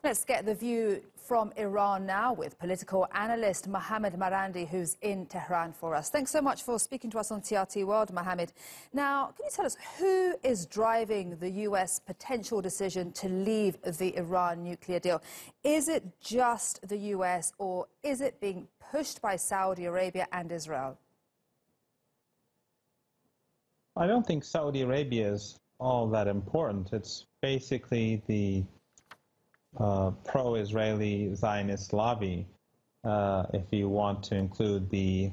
Let's get the view from Iran now with political analyst Mohammad Marandi, who's in Tehran for us. Thanks so much for speaking to us on TRT World, Mohammad. Now, can you tell us who is driving the U.S. potential decision to leave the Iran nuclear deal? Is it just the U.S. or is it being pushed by Saudi Arabia and Israel? I don't think Saudi Arabia is all that important. It's basically the pro-Israeli Zionist lobby, if you want to include the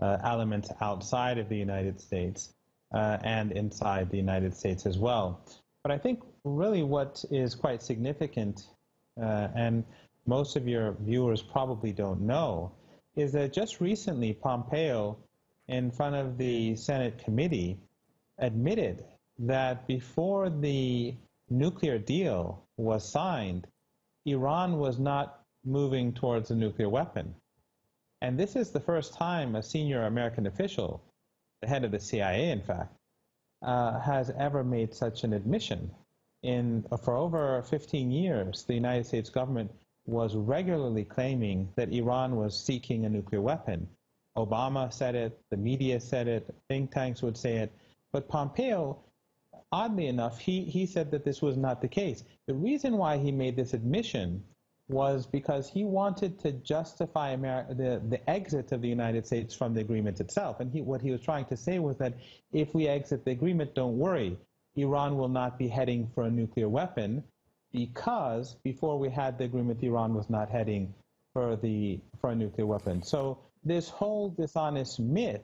elements outside of the United States and inside the United States as well. But I think really what is quite significant, and most of your viewers probably don't know, is that just recently Pompeo, in front of the Senate committee, admitted that before the nuclear deal was signed, Iran was not moving towards a nuclear weapon. And this is the first time a senior American official, the head of the CIA in fact, has ever made such an admission. For over 15 years, the United States government was regularly claiming that Iran was seeking a nuclear weapon. Obama said it, the media said it, think tanks would say it, but Pompeo, oddly enough, he said that this was not the case. The reason why he made this admission was because he wanted to justify the exit of the United States from the agreement itself. And what he was trying to say was that if we exit the agreement, don't worry, Iran will not be heading for a nuclear weapon, because before we had the agreement, Iran was not heading for a nuclear weapon. So this whole dishonest myth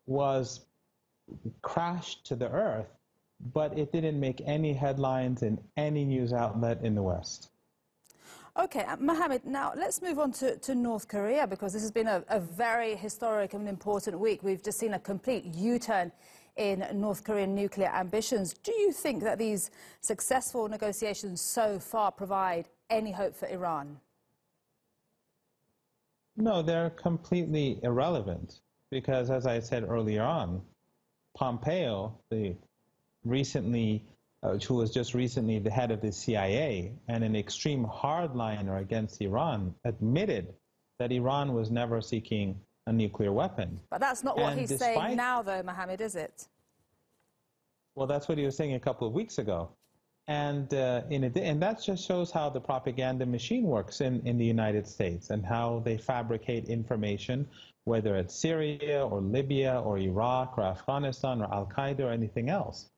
was crashed to the earth, but it didn't make any headlines in any news outlet in the West. Okay, Mohammed, now let's move on to North Korea, because this has been a very historic and important week. We've just seen a complete U-turn in North Korean nuclear ambitions. Do you think that these successful negotiations so far provide any hope for Iran? No, they're completely irrelevant, because as I said earlier on, Pompeo, who was just recently the head of the CIA and an extreme hardliner against Iran, admitted that Iran was never seeking a nucler weapon. But that's not what he's saying now, though, Mohammed, is it? Well, that's what he was saying a couple of weeks ago. And that just shows how the propaganda machine works in the United States, and how they fabricate information, whether it's Syria or Libya or Iraq or Afghanistan or Al-Qaeda or anything else.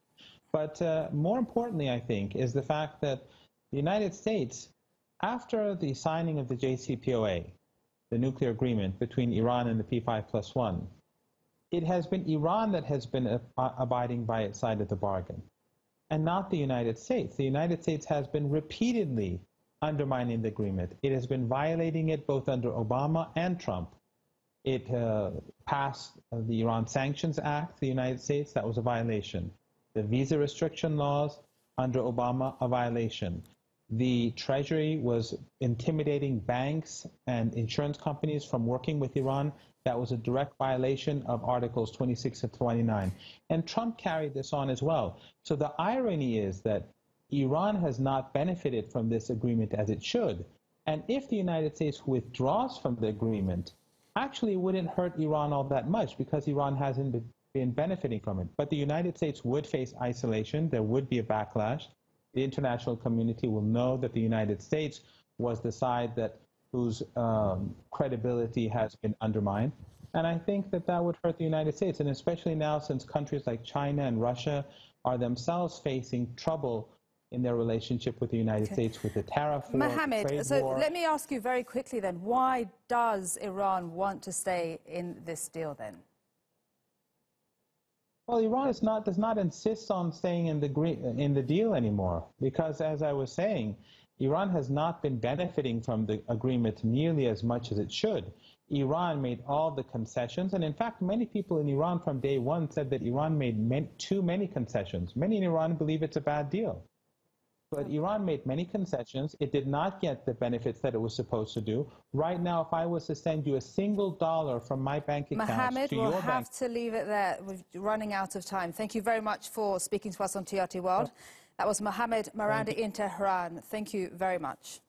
But more importantly, I think, is the fact that the United States, after the signing of the JCPOA, the nuclear agreement between Iran and the P5+1, it has been Iran that has been abiding by its side of the bargain, and not the United States. The United States has been repeatedly undermining the agreement. It has been violating it both under Obama and Trump. It passed the Iran Sanctions Act, the United States, that was a violation. The visa restriction laws under Obama, a violation. The Treasury was intimidating banks and insurance companies from working with Iran. That was a direct violation of Articles 26 and 29. And Trump carried this on as well. So the irony is that Iran has not benefited from this agreement as it should. And if the United States withdraws from the agreement, actually it wouldn't hurt Iran all that much, because Iran hasn't been benefiting from it. But the United States would face isolation. There would be a backlash. The international community will know that the United States was the side whose credibility has been undermined. And I think that would hurt the United States, and especially now since countries like China and Russia are themselves facing trouble in their relationship with the United States, with the tariff war, Mohammed, trade so war. let me ask you very quickly then, why does Iran want to stay in this deal then? Well, Iran does not insist on staying in the deal anymore, because, as I was saying, Iran has not been benefiting from the agreement nearly as much as it should. Iran made all the concessions, and in fact, many people in Iran from day one said that Iran made too many concessions. Many in Iran believe it's a bad deal. But Iran made many concessions. It did not get the benefits that it was supposed to do. Right now, if I was to send you a single dollar from my bank account Mohammed, to your bank... we'll have to leave it there. We're running out of time. Thank you very much for speaking to us on TRT World. That was Mohammad Marandi in Tehran. Thank you very much.